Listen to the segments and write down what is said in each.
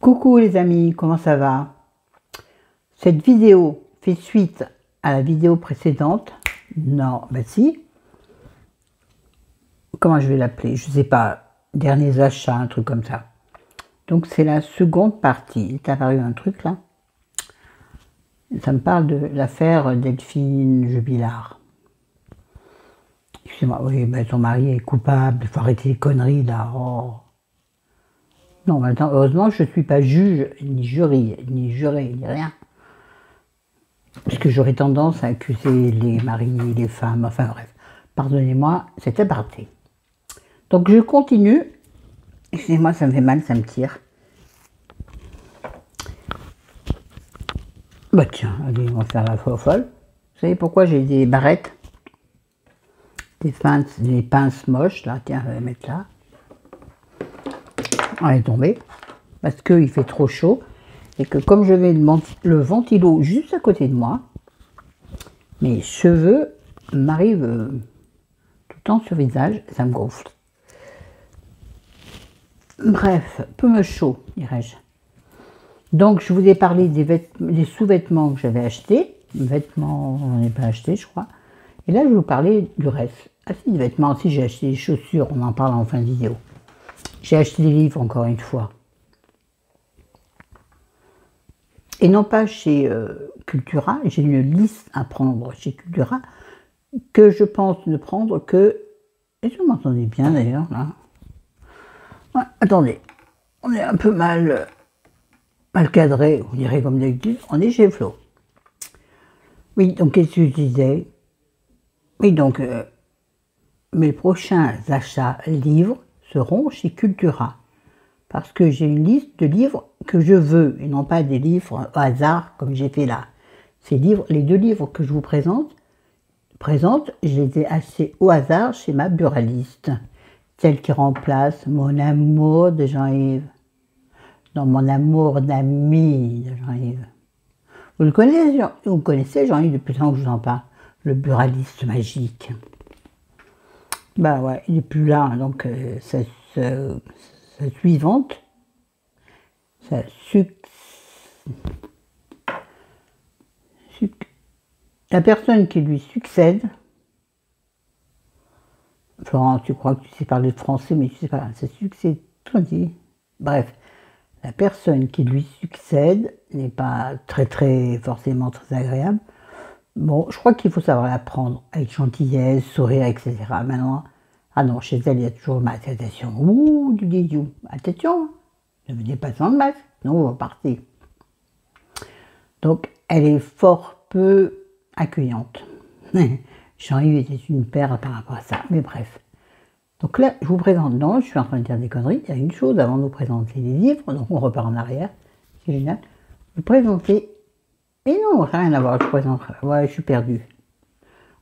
Coucou les amis, comment ça va? Cette vidéo fait suite à la vidéo précédente. Non, bah si. Comment je vais l'appeler? Je sais pas. Derniers achats, un truc comme ça. Donc c'est la seconde partie. Il est apparu un truc là. Ça me parle de l'affaire Delphine Jubilard. Excusez-moi, oui, ben ton mari est coupable, il faut arrêter les conneries là. Oh. Non, maintenant, heureusement, je ne suis pas juge, ni jury, ni juré, ni rien. Parce que j'aurais tendance à accuser les maris, les femmes, enfin bref. Pardonnez-moi, c'est aparté. Donc je continue. Excusez-moi, ça me fait mal, ça me tire. Bah tiens, allez, on va faire la folle. Vous savez pourquoi j'ai des barrettes? Des pinces moches, là, tiens, je vais les mettre là. On est tombé. Parce qu'il fait trop chaud. Et que comme je mets le ventilo juste à côté de moi, mes cheveux m'arrivent tout le temps sur le visage, ça me gonfle. Bref, peu me chaud, dirais-je. Donc je vous ai parlé des sous-vêtements que j'avais achetés. Vêtements, on n'en a pas acheté, je crois. Et là, je vais vous parler du reste. Ah si, des vêtements aussi, j'ai acheté des chaussures, on en parle en fin de vidéo. J'ai acheté des livres, encore une fois. Et non pas chez Cultura, j'ai une liste à prendre chez Cultura que je pense ne prendre que... Et je m'entendais bien d'ailleurs, là. Ouais, attendez, on est un peu mal cadré, on dirait comme d'habitude, on est chez Flo. Oui, donc qu'est-ce que je disais? Oui, donc mes prochains achats livres seront chez Cultura. Parce que j'ai une liste de livres que je veux, et non pas des livres au hasard comme j'ai fait là. Ces livres, les deux livres que je vous présente, je les ai achetés au hasard chez ma buraliste. Celle qui remplace Mon amour de Jean-Yves. Non, Mon amour d'ami de Jean-Yves. Vous connaissez Jean-Yves depuis longtemps que je vous en parle. Le buraliste magique. Bah ouais, il n'est plus là, donc sa suivante, la personne qui lui succède, Florent, tu crois que tu sais parler de français, mais tu sais pas, ça succède, tout dit. Bref, la personne qui lui succède n'est pas très forcément très agréable. Bon, je crois qu'il faut savoir la prendre avec gentillesse, sourire, etc. Maintenant, ah non, chez elle, il y a toujours ma attention. Ouh, du guillou. Attention, ne venez pas sans le masque, non, vous partez. Donc, elle est fort peu accueillante. Jean-Yves était une perle par rapport à ça, mais bref. Donc là, je vous présente, non, je suis en train de dire des conneries, il y a une chose avant de vous présenter les livres, donc on repart en arrière, c'est génial. Vous présentez, et non, rien à voir, je présente, ouais, je suis perdue.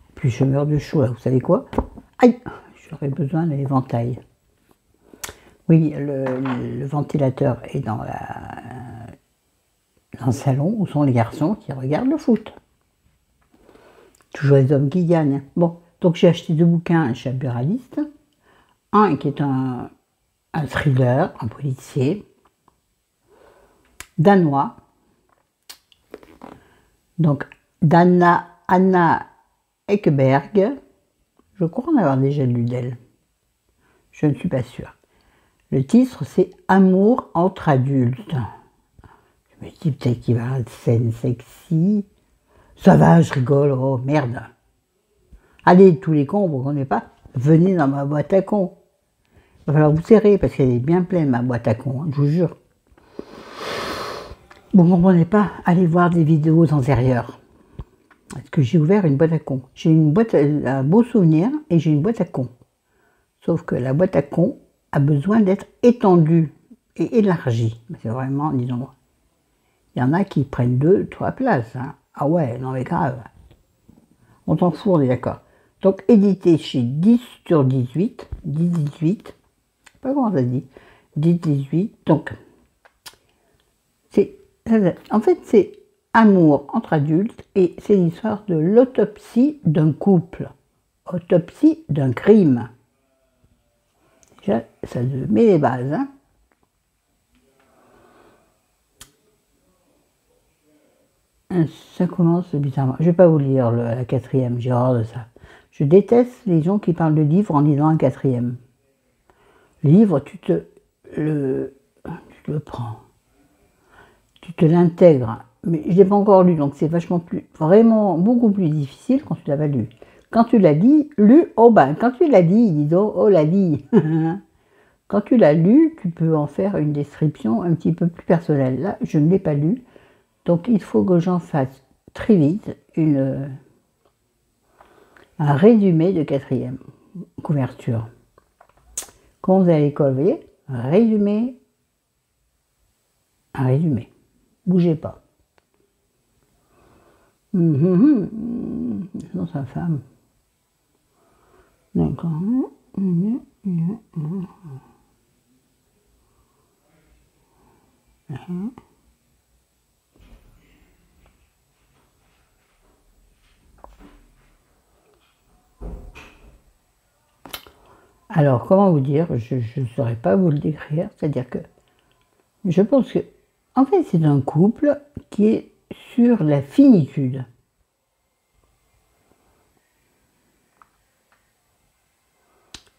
En plus, je meurs de chaud là, vous savez quoi? Aïe, j'aurais besoin d'un éventail. Oui, le ventilateur est dans le salon où sont les garçons qui regardent le foot. Toujours les hommes qui gagnent. Bon, donc j'ai acheté deux bouquins chez la buraliste. Un qui est un thriller, un policier, danois. Donc Anna Ekberg. Je crois en avoir déjà lu d'elle. Je ne suis pas sûre. Le titre, c'est Amour entre adultes. Je me dis peut-être qu'il va y avoir une scène sexy. Ça va, je rigole, oh merde. Allez, tous les cons, vous ne comprenez pas, venez dans ma boîte à cons. Il va falloir vous serrer parce qu'elle est bien pleine, ma boîte à cons, hein, je vous jure. Vous ne comprenez pas, allez voir des vidéos antérieures. Parce que j'ai ouvert une boîte à cons. J'ai une boîte, un beau souvenir, et j'ai une boîte à cons. Sauf que la boîte à cons a besoin d'être étendue et élargie. C'est vraiment, disons, il y en a qui prennent 2-3 places. Hein. Ah ouais, non mais grave. On t'en fout, on est d'accord. Donc, édité chez 10 sur 18, 10-18, pas comment ça dit, 10-18, donc, en fait, c'est Amour entre adultes et c'est l'histoire de l'autopsie d'un couple, autopsie d'un crime. Déjà, ça met les bases, hein. Ça commence bizarrement. Je vais pas vous lire la quatrième, j'ai horreur de ça. Je déteste les gens qui parlent de livres en lisant un quatrième. Le livre, tu te le prends, tu te l'intègres. Mais je ne l'ai pas encore lu, donc c'est vraiment beaucoup plus difficile quand tu l'as pas lu. Quand tu l'as lu, oh ben, quand tu l'as dit, dis donc, oh la vie. Quand tu l'as lu, tu peux en faire une description un petit peu plus personnelle. Là, je ne l'ai pas lu, donc il faut que j'en fasse très vite un résumé de quatrième couverture. Quand vous allez à l'école, vous voyez, un résumé. Bougez pas. Non, sa femme. D'accord. Alors, comment vous dire, je ne saurais pas vous le décrire, c'est-à-dire que je pense que, en fait, c'est un couple qui est sur la finitude.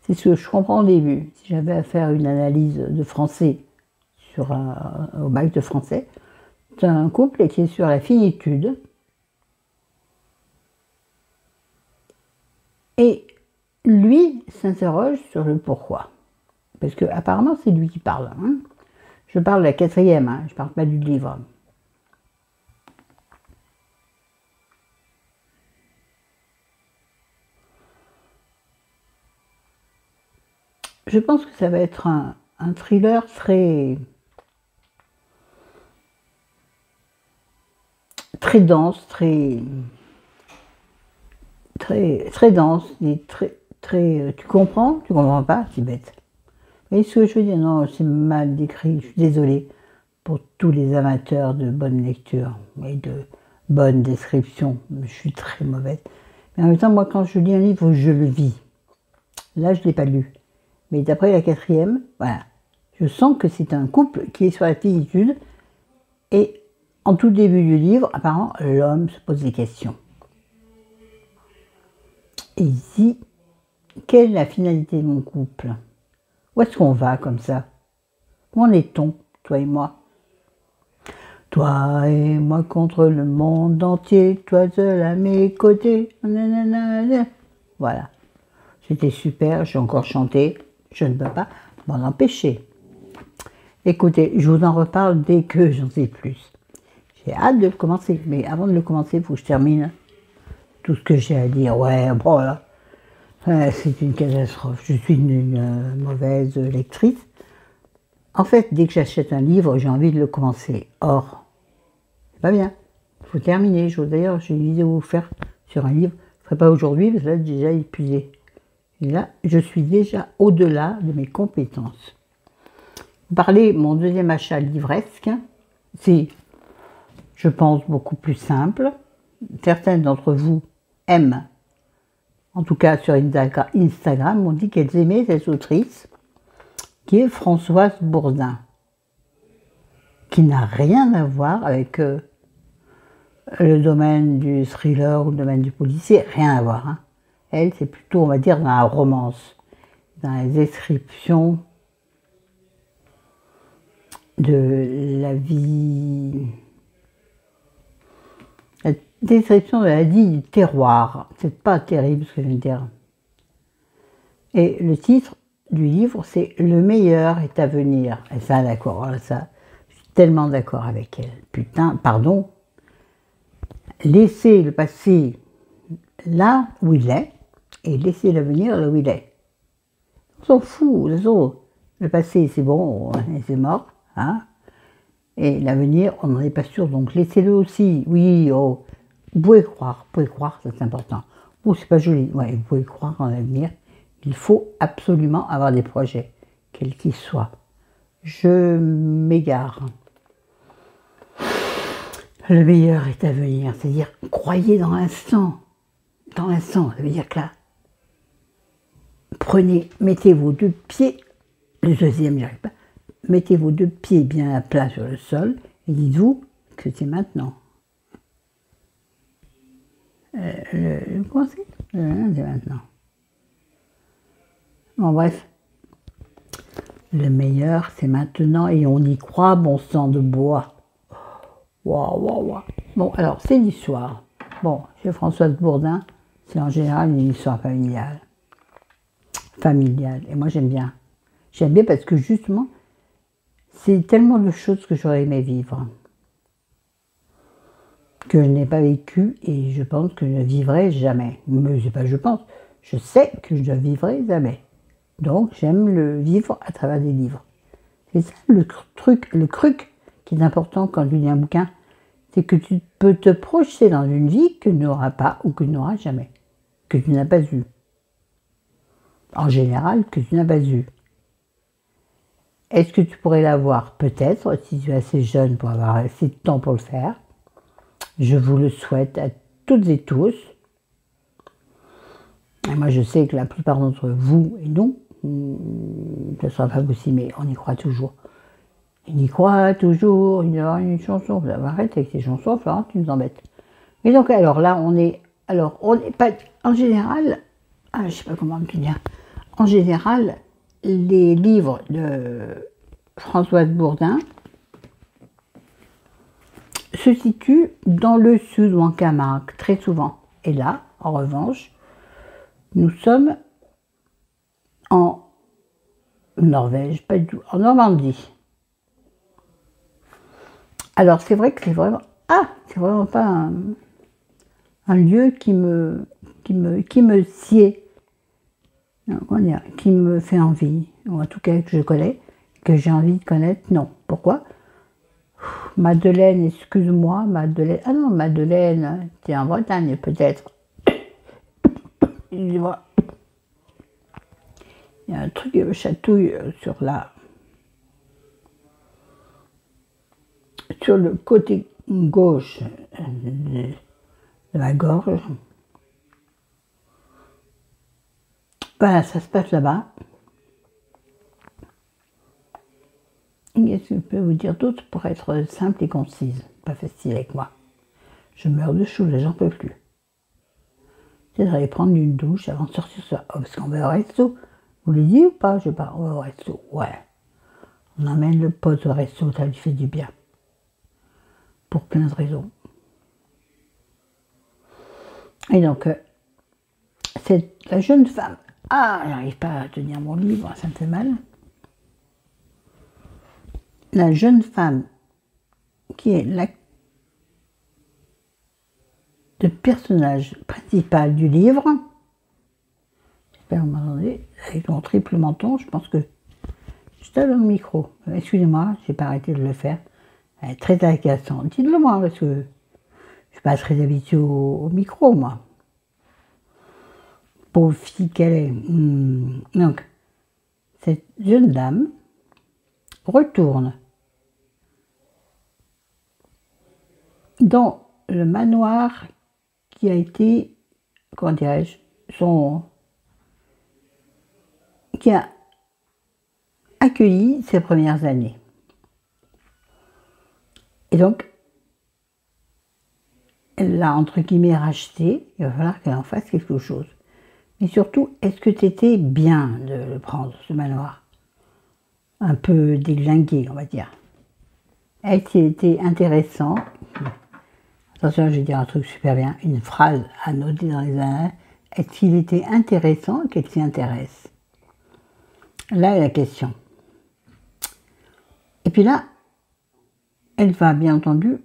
C'est ce que je comprends au début. Si j'avais à faire une analyse de français au bac de français, c'est un couple qui est sur la finitude et lui s'interroge sur le pourquoi. Parce que apparemment c'est lui qui parle. Hein. Je parle de la quatrième, hein, je ne parle pas du livre. Je pense que ça va être un thriller très dense, très dense, et tu comprends pas, c'est bête. Vous voyez ce que je veux dire? Non, c'est mal décrit, je suis désolée pour tous les amateurs de bonne lecture et de bonne description. Je suis très mauvaise. Mais en même temps, moi, quand je lis un livre, je le vis. Là, je ne l'ai pas lu. Mais d'après la quatrième, voilà, je sens que c'est un couple qui est sur la finitude. Et en tout début du livre, apparemment, l'homme se pose des questions. Et ici, quelle est la finalité de mon couple? Où est-ce qu'on va comme ça? Où en est-on, toi et moi? Toi et moi contre le monde entier, toi seul à mes côtés. Nanana. Voilà. C'était super, j'ai encore chanté. Je ne peux pas m'en empêcher. Écoutez, je vous en reparle dès que j'en sais plus. J'ai hâte de le commencer, mais avant de le commencer, il faut que je termine tout ce que j'ai à dire. Ouais, bon là, c'est une catastrophe. Je suis une mauvaise lectrice. En fait, dès que j'achète un livre, j'ai envie de le commencer. Or, c'est pas bien. Il faut terminer. D'ailleurs, j'ai une vidéo à vous faire sur un livre. Je ne ferai pas aujourd'hui, parce que là, j'ai déjà épuisé. Et là, je suis déjà au-delà de mes compétences. Vous parlez, mon deuxième achat livresque, c'est, je pense, beaucoup plus simple. Certaines d'entre vous aiment, en tout cas sur Instagram, m'ont dit qu'elles aimaient cette autrice, qui est Françoise Bourdin, qui n'a rien à voir avec le domaine du thriller ou le domaine du policier, rien à voir. Hein. Elle, c'est plutôt, on va dire, dans la romance, dans la description de la vie, la description de la vie du terroir. C'est pas terrible ce que je viens de dire. Et le titre du livre, c'est « Le meilleur est à venir ». Et ça, d'accord, ça, je suis tellement d'accord avec elle. Putain, pardon, laissez le passé là où il est, et laissez l'avenir là où il est. On s'en fout, le passé c'est bon, c'est mort, hein. Et l'avenir, on n'en est pas sûr, donc laissez-le aussi. Oui, oh, vous pouvez croire, c'est important. Oh, c'est pas joli, ouais, vous pouvez croire en l'avenir. Il faut absolument avoir des projets, quels qu'ils soient. Je m'égare. Le meilleur est à venir, c'est-à-dire croyez dans l'instant. Dans l'instant, ça veut dire que là, mettez vos deux pieds, le deuxième, j'y arrive pas, mettez vos deux pieds bien à plat sur le sol et dites-vous que c'est maintenant. Comment c'est? C'est maintenant. Bon, bref. Le meilleur, c'est maintenant et on y croit, bon sang de bois. Waouh, waouh, waouh. Bon, alors, c'est l'histoire. Bon, chez Françoise Bourdin, c'est en général une histoire familiale. Familiale. Et moi, j'aime bien. J'aime bien parce que justement, c'est tellement de choses que j'aurais aimé vivre. Que je n'ai pas vécu et je pense que je ne vivrai jamais. Mais c'est pas je pense, je sais que je ne vivrai jamais. Donc j'aime le vivre à travers des livres. C'est ça le truc qui est important quand tu lis un bouquin, c'est que tu peux te projeter dans une vie que tu n'auras pas ou que tu n'auras jamais, que tu n'as pas eue. En général, que tu n'as pas eue. Est-ce que tu pourrais l'avoir? Peut-être, si tu es assez jeune pour avoir assez de temps pour le faire. Je vous le souhaite à toutes et tous. Et moi, je sais que la plupart d'entre vous et nous, ce ne sera pas possible, mais on y croit toujours. On y croit toujours, il y aura une chanson. Arrête avec ces chansons, Florent, tu nous embêtes. Mais donc, alors là, on n'est pas, en général, je ne sais pas comment te dire, en général, les livres de Françoise Bourdin se situent dans le sud ou en Camargue, très souvent. Et là, en revanche, nous sommes en Norvège, pas du tout, en Normandie. Alors c'est vrai que c'est vraiment, c'est vraiment pas un lieu qui me sied, non, comment dire, qui me fait envie, ou en tout cas que je connais, que j'ai envie de connaître, non. Pourquoi? Madeleine, excuse-moi, Madeleine, ah non, Madeleine, t'es en Bretagne peut-être. Excusez-moi. Il y a un truc qui me chatouille sur le côté gauche de la gorge. Voilà, ça se passe là-bas. Qu'est-ce que je peux vous dire d'autre pour être simple et concise? Pas facile avec moi. Je meurs de chaud, j'en peux plus. C'est d'aller prendre une douche avant de sortir ça. Oh, parce qu'on va au resto. Vous le dites ou pas? Je pars au resto. Ouais. On emmène le pote au resto, ça lui fait du bien. Pour plein de raisons. Et donc, la jeune femme. J'arrive pas à tenir mon livre, ça me fait mal. La jeune femme qui est le personnage principal du livre, j'espère que vous m'entendez, avec mon triple menton, je pense que je tape dans le micro. Excusez-moi, j'ai pas arrêté de le faire. Elle est très agaçante. Dites-le moi, parce que je ne suis pas très habituée au micro, moi. Pauvre fille qu'elle est. Donc, cette jeune dame retourne dans le manoir qui a été, comment dirais-je, qui a accueilli ses premières années. Et donc, elle l'a entre guillemets racheté, il va falloir qu'elle en fasse quelque chose. Mais surtout, est-ce que c'était bien de le prendre, ce manoir? Un peu déglingué, on va dire. Est-ce qu'il était intéressant? Attention, je vais dire un truc super bien, une phrase à noter dans les annales. Est-ce qu'il était intéressant qu'elle s'y intéresse? Là est la question. Et puis là, elle va bien entendu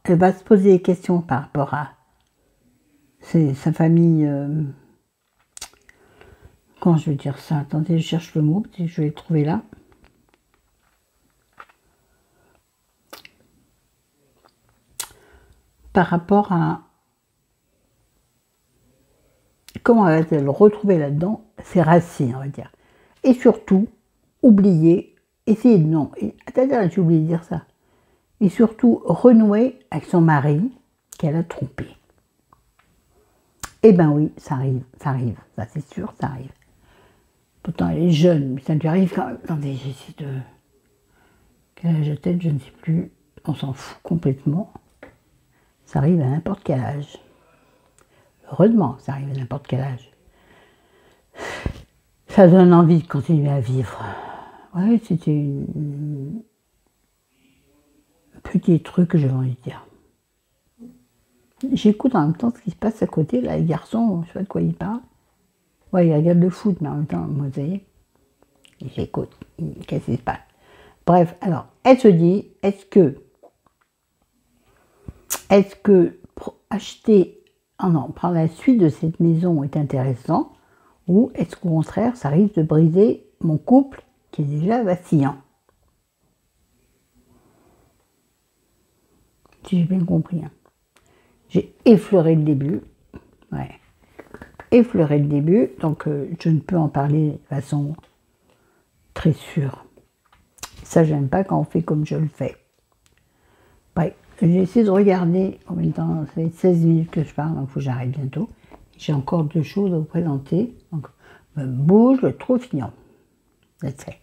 elle va se poser des questions par rapport à sa famille. Comment je vais dire ça? Attendez, je cherche le mot, peut-être que je vais le trouver là. Par rapport à comment va-t-elle retrouver là-dedans ses racines, on va dire. Et surtout, oublier, essayer de non. Attendez, j'ai oublié de dire ça. Et surtout, renouer avec son mari qu'elle a trompé. Eh ben oui, ça arrive, ça c'est sûr, ça arrive. Pourtant, elle est jeune, mais ça lui arrive quand même. Attendez, j'essaie de... Quel âge a-t-elle? Je ne sais plus. On s'en fout complètement. Ça arrive à n'importe quel âge. Heureusement, ça arrive à n'importe quel âge. Ça donne envie de continuer à vivre. Ouais, c'était un petit truc que j'avais envie de dire. J'écoute en même temps ce qui se passe à côté, là, les garçons, je sais pas de quoi ils parlent. Ouais, ils regardent le foot, mais en même temps, moi, vous savez, j'écoute. Qu'est-ce qui se passe? Bref, alors, elle se dit, est-ce que acheter, oh non, prendre la suite de cette maison est intéressant, ou est-ce qu'au contraire, ça risque de briser mon couple qui est déjà vacillant? Si j'ai bien compris. Hein. J'ai effleuré le début. Ouais. Effleuré le début, donc je ne peux en parler de façon très sûre. Ça, j'aime pas quand on fait comme je le fais. Ouais. J'ai essayé de regarder, en même temps, ça fait 16 minutes que je parle, donc il faut que j'arrête bientôt. J'ai encore 2 choses à vous présenter. Donc, me bouge le trophignon. That's it.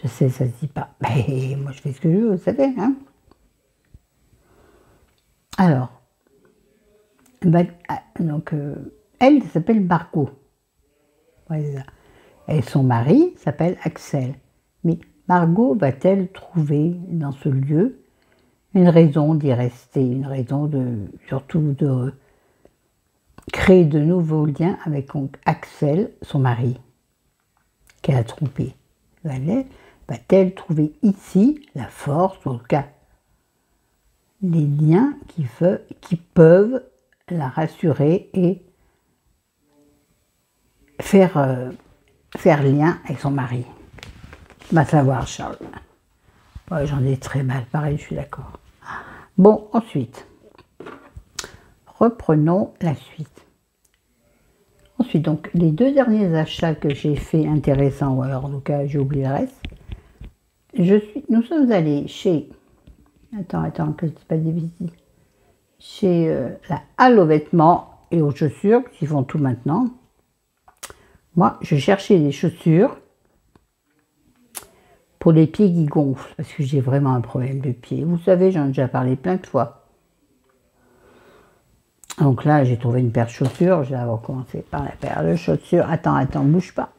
Je sais, ça se dit pas. Mais moi, je fais ce que je veux, vous savez. Hein. Alors, donc, elle s'appelle Margot. Voilà. Et son mari s'appelle Axel. Mais Margot va-t-elle trouver dans ce lieu une raison d'y rester, une raison surtout de créer de nouveaux liens avec Axel, son mari, qu'elle a trompé? Va-t-elle trouver ici la force, ou en tout cas les liens qui peuvent la rassurer et faire lien avec son mari? Va savoir, Charles. Ouais, j'en ai très mal, pareil, je suis d'accord. Bon, ensuite, reprenons la suite. Ensuite, donc, les 2 derniers achats que j'ai fait intéressants, ou alors en tout cas, j'ai oublié le reste, nous sommes allés chez, attends, que c'est pas difficile, chez la Halle aux vêtements et aux chaussures, qui font tout maintenant. Moi, je cherchais des chaussures pour les pieds qui gonflent, parce que j'ai vraiment un problème de pied. Vous savez, j'en ai déjà parlé plein de fois. Donc là, j'ai trouvé une paire de chaussures. Je vais avoir commencé par la paire de chaussures. Attends, bouge pas.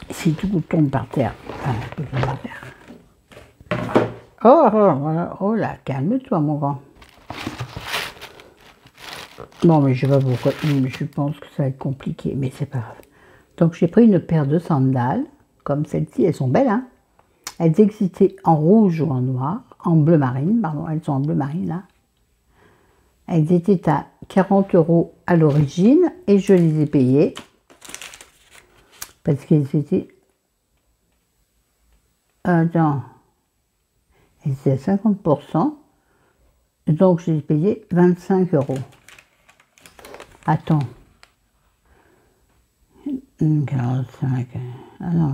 Si tout tombe par terre. Oh là, calme-toi, mon grand. Bon, mais je sais pas pourquoi. Je pense que ça va être compliqué, mais c'est pas grave. Donc j'ai pris une paire de sandales, comme celle-ci. Elles sont belles, hein. Elles existaient en rouge ou en noir, en bleu marine, pardon. Elles sont en bleu marine, là. Elles étaient à 40 € à l'origine et je les ai payées parce qu'elles étaient... Attends. Elles étaient à 50%. Donc je les ai payées 25 €. Attends. 45. Ah non.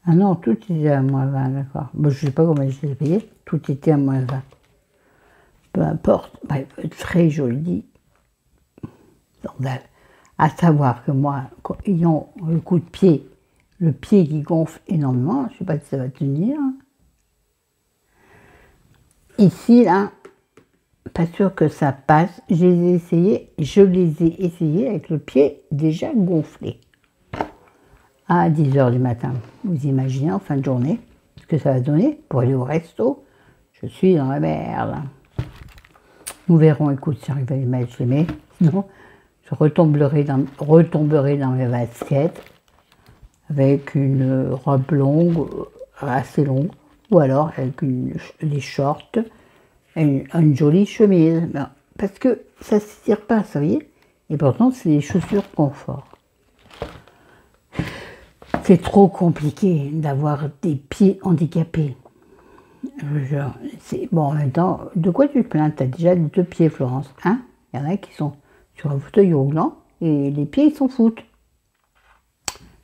Ah non, tout était à moins 20, d'accord. Bon, je ne sais pas comment je les ai payées. Tout était à moins 20. Peu importe, bref, très joli sandales. À savoir que moi, ayant le coup de pied, le pied qui gonfle énormément, je ne sais pas si ça va tenir. Ici, là, pas sûr que ça passe. Je les ai essayés avec le pied déjà gonflé. À 10 h du matin. Vous imaginez en fin de journée ce que ça va donner pour aller au resto. Je suis dans la merde. Nous verrons, écoute, si j'arrive à les mettre, je les mets. Sinon, je retomberai dans mes baskets avec une robe longue, assez longue, ou alors avec des shorts et une jolie chemise. Parce que ça ne se tire pas, ça, vous voyez. Et pourtant, c'est des chaussures confort. C'est trop compliqué d'avoir des pieds handicapés. Bon, en même temps, de quoi tu te plains? Tu as déjà 2 pieds, Florence. Hein? Il y en a qui sont sur un fauteuil roulant et les pieds, ils s'en foutent.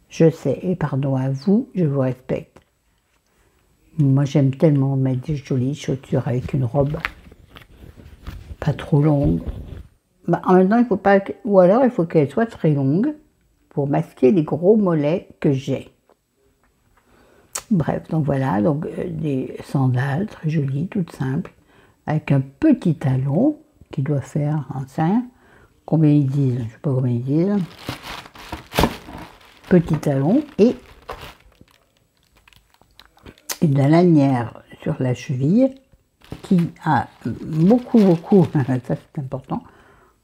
Je sais, et pardon à vous, je vous respecte. Moi, j'aime tellement mettre des jolies chaussures avec une robe pas trop longue. En même temps, il faut pas... Ou alors, il faut qu'elle soit très longue pour masquer les gros mollets que j'ai. Bref, donc voilà, donc des sandales très jolies, toutes simples, avec un petit talon, qui doit faire, on ne sait rien. Combien ils disent, je ne sais pas combien ils disent. Petit talon et une lanière sur la cheville qui a beaucoup, ça c'est important,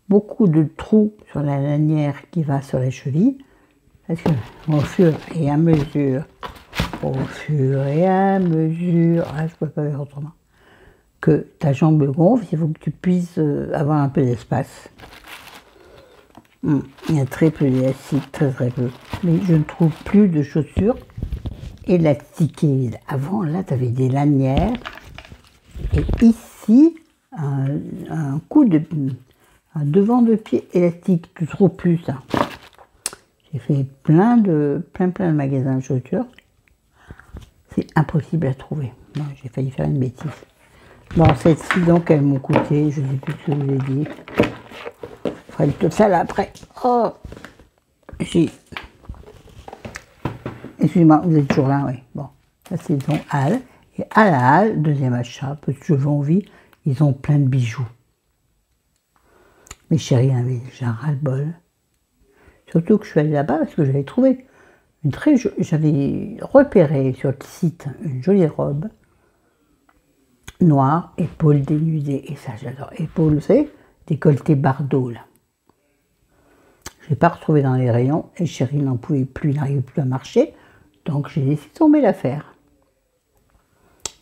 beaucoup de trous sur la lanière qui va sur les chevilles, parce que au fur et à mesure, je ne peux pas faire autrement, que ta jambe gonfle, il faut que tu puisses avoir un peu d'espace. Il y a très peu d'élastique, très peu. Mais je ne trouve plus de chaussures élastiquées. Avant, là, tu avais des lanières. Et ici, un devant de pied élastique. Tu ne trouves plus ça. J'ai fait plein de magasins de chaussures. C'est impossible à trouver. Non, j'ai failli faire une bêtise. Bon, celles-ci, donc, elles m'ont coûté, je ne sais plus ce que je vous ai dit. Je ferai le total après. Oh, excusez-moi, vous êtes toujours là, oui. Bon, ça c'est donc Halle. Et à la Halle, deuxième achat, parce que je veux envie, ils ont plein de bijoux. Mes chéris avaient déjà ras-le-bol. Surtout que je suis allée là-bas parce que j'avais trouvé j'avais repéré sur le site une jolie robe noire, épaule dénudée, et ça j'adore. Épaule, c'est décolleté bardeau là. Je l'ai pas retrouvé dans les rayons et chérie n'en pouvait plus, il n'arrivait plus à marcher, donc j'ai laissé tomber l'affaire.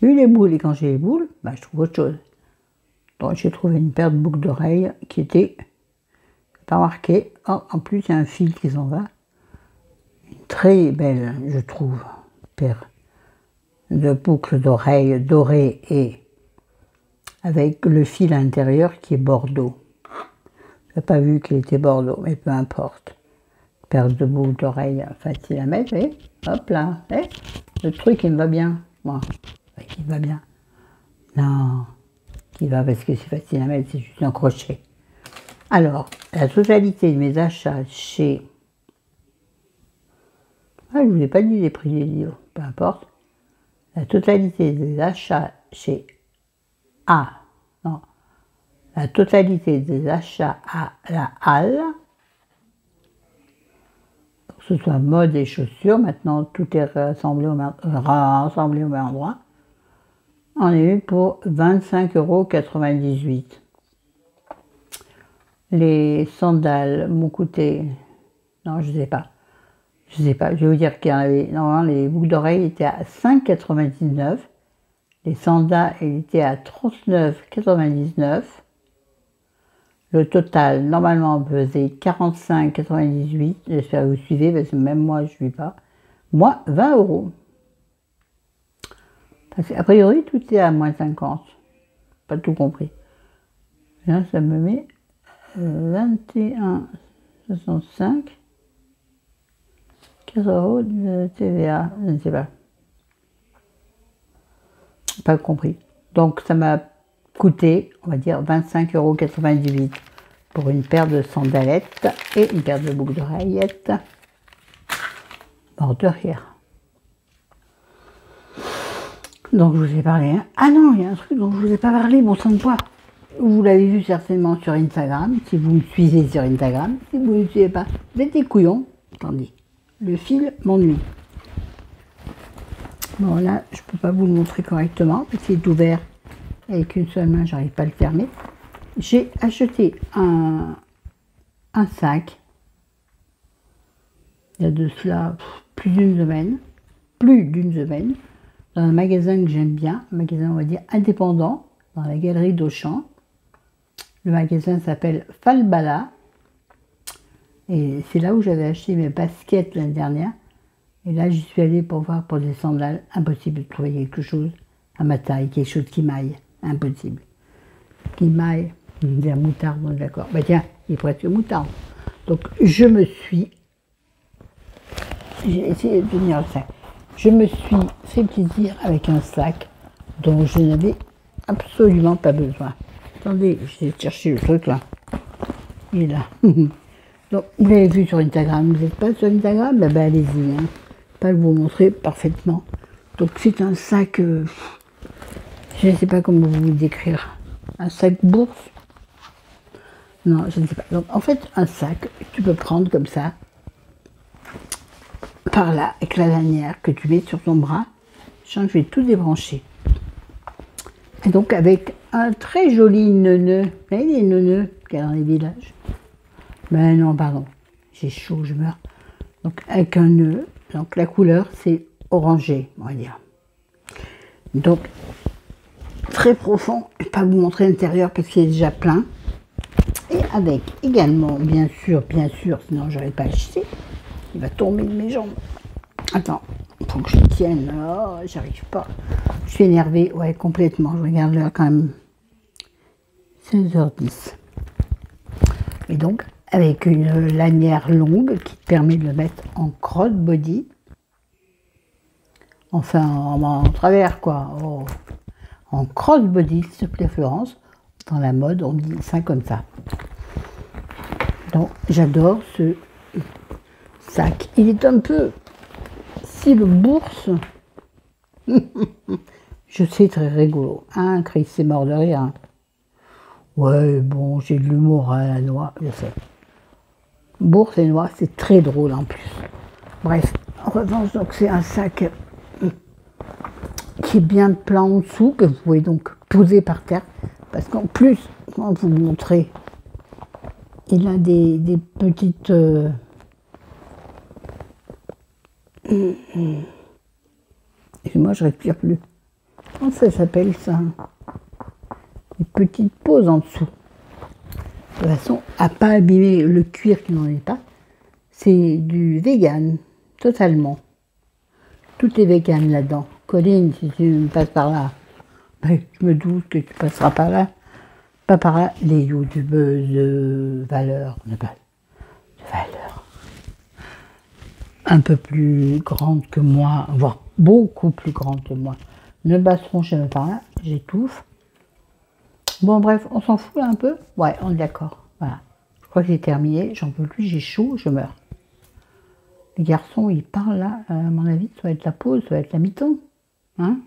J'ai eu les boules et quand j'ai les boules, bah, je trouve autre chose. Donc j'ai trouvé une paire de boucles d'oreilles qui était pas marquée. Oh, en plus il y a un fil qui s'en va. Une très belle, je trouve, paire de boucles d'oreilles dorées et avec le fil à l'intérieur qui est bordeaux. Je n'ai pas vu qu'il était bordeaux, mais peu importe. Paire de boucles d'oreilles facile à mettre, et hop là, et le truc il me va bien, moi, il va bien. Non, qui va parce que c'est facile à mettre, c'est juste un crochet. Alors, la totalité de mes achats chez... Ah, je ne vous ai pas dit les prix des livres, peu importe. La totalité des achats chez la totalité des achats à la Halle, que ce soit mode et chaussures, maintenant tout est rassemblé au même endroit, on est eu pour 25,98 €. Les sandales m'ont coûté, non je sais pas, je vais vous dire qu'il y en avait, normalement les boucles d'oreilles étaient à 5,99 €, les sandales étaient à 39,99 €. Le total, normalement, faisait 45,98 €. J'espère que vous suivez, parce que même moi, je ne suis pas. Moi, 20 €. Parce qu'a priori, tout est à moins 50. Pas tout compris. Là, ça me met 21,65 €. 4 € de TVA. Je ne sais pas. Pas compris. Donc, ça m'a coûté, on va dire, 25,98 € pour une paire de sandalettes et une paire de boucles d'oreillettes bordurières. Donc je vous ai parlé. Hein. Ah non, il y a un truc dont je ne vous ai pas parlé, bon sang de poids. Vous l'avez vu certainement sur Instagram, si vous me suivez sur Instagram. Si vous ne me suivez pas, vous êtes des couillons. Attendez, le fil m'ennuie. Bon là, je ne peux pas vous le montrer correctement, parce qu'il est ouvert. Avec une seule main, j'arrive pas à le fermer. J'ai acheté un sac, il y a de cela plus d'une semaine, dans un magasin que j'aime bien, un magasin on va dire indépendant, dans la galerie d'Auchan. Le magasin s'appelle Falbala, et c'est là où j'avais acheté mes baskets l'année dernière. Et là, j'y suis allée pour voir pour des sandales, impossible de trouver quelque chose à ma taille, quelque chose qui m'aille. Impossible. Qui m'aille, de la moutarde, bon, d'accord. Bah tiens, il est presque moutarde. Donc j'ai essayé de tenir le sac. Je me suis fait plaisir avec un sac dont je n'avais absolument pas besoin. Attendez, je vais chercher le truc là. Il est là. Donc vous l'avez vu sur Instagram, vous n'êtes pas sur Instagram, ben allez-y. Hein. Pas le vous montrer parfaitement. Donc c'est un sac... je ne sais pas comment vous le décrire. Un sac bourse. Non, je ne sais pas. Donc, en fait, un sac, tu peux prendre comme ça, par là, avec la lanière que tu mets sur ton bras. Je vais tout débrancher. Et donc, avec un très joli neuneu. Vous voyez les neuneux qu'il y a dans les villages? Ben non, pardon. J'ai chaud, je meurs. Donc, avec un nœud. Donc, la couleur, c'est orangé, on va dire. Donc, très profond. Je ne vais pas vous montrer l'intérieur parce qu'il est déjà plein. Et avec également, bien sûr, sinon je n'aurais pas acheté. Il va tomber de mes jambes. Attends, il faut que je tienne. Oh, j'arrive pas. Je suis énervée, ouais, complètement. Je regarde l'heure quand même. 16h10. Et donc, avec une lanière longue qui te permet de le mettre en crossbody. Enfin, en travers, quoi. Oh. En crossbody, s'il te plaît, Florence. Dans la mode, on dit ça comme ça. Donc, j'adore ce sac. Il est un peu style bourse. Je sais, très rigolo. Hein, Chris, c'est mort de rire. Ouais, bon, j'ai de l'humour à la noix, je sais. Bourse et noix, c'est très drôle en plus. Bref, en revanche, donc c'est un sac qui est bien plein en dessous, que vous pouvez donc poser par terre. Parce qu'en plus, on va vous montrer, il a des petites... Et moi, je respire plus. Comment ça s'appelle ça? Des petites pauses en dessous. De façon à pas abîmer le cuir qui n'en est pas. C'est du vegan, totalement. Tout est vegan là-dedans. Colline, si tu me passes par là, ben, je me doute que tu passeras par là. Pas par là, les youtubeuses de valeur, de valeur. Un peu plus grande que moi, voire beaucoup plus grande que moi, ne passeront jamais par là, j'étouffe. Bon bref, on s'en fout là un peu? Ouais, on est d'accord, voilà. Je crois que j'ai terminé, j'en peux plus, j'ai chaud, je meurs. Les garçons, ils parlent là, à mon avis, ça va être la pause, ça va être la mi-temps. Hein?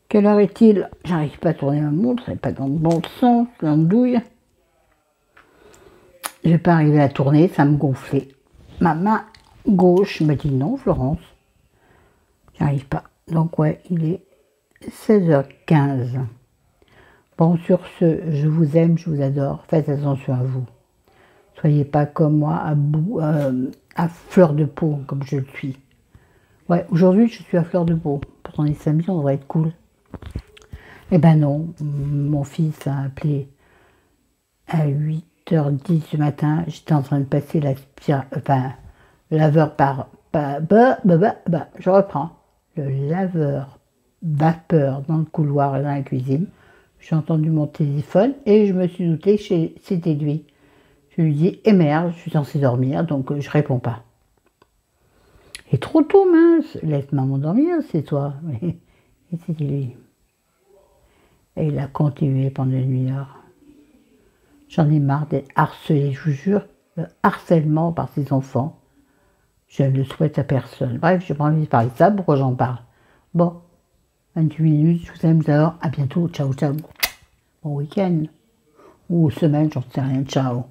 Quelle heure est-il? J'arrive pas à tourner ma montre, c'est pas dans le bon sens, l'andouille. Je vais pas arriver à tourner, ça me gonflait. Ma main gauche me dit non, Florence. J'arrive pas. Donc ouais, il est 16h15. Bon, sur ce, je vous aime, je vous adore. Faites attention à vous. Soyez pas comme moi, à fleur de peau, comme je le suis. Ouais, aujourd'hui, je suis à fleur de peau. Pourtant, les samedis, on devrait être cool. Eh ben non, mon fils a appelé à 8h10 du matin. J'étais en train de passer le laveur je reprends. Le laveur vapeur dans le couloir et dans la cuisine. J'ai entendu mon téléphone et je me suis douté que c'était lui. Je lui dis, eh merde, je suis censée dormir, donc je réponds pas. Et trop tôt, mince, laisse maman dormir, c'est toi. Et c'était lui. Et il a continué pendant une heure. J'en ai marre d'être harcelée, je vous jure, le harcèlement par ses enfants. Je ne le souhaite à personne. Bref, j'ai pas envie de parler de ça, pourquoi j'en parle? Bon, 28 minutes, je vous aime, alors à bientôt, ciao, ciao. Bon week-end, ou semaine, j'en sais rien, ciao.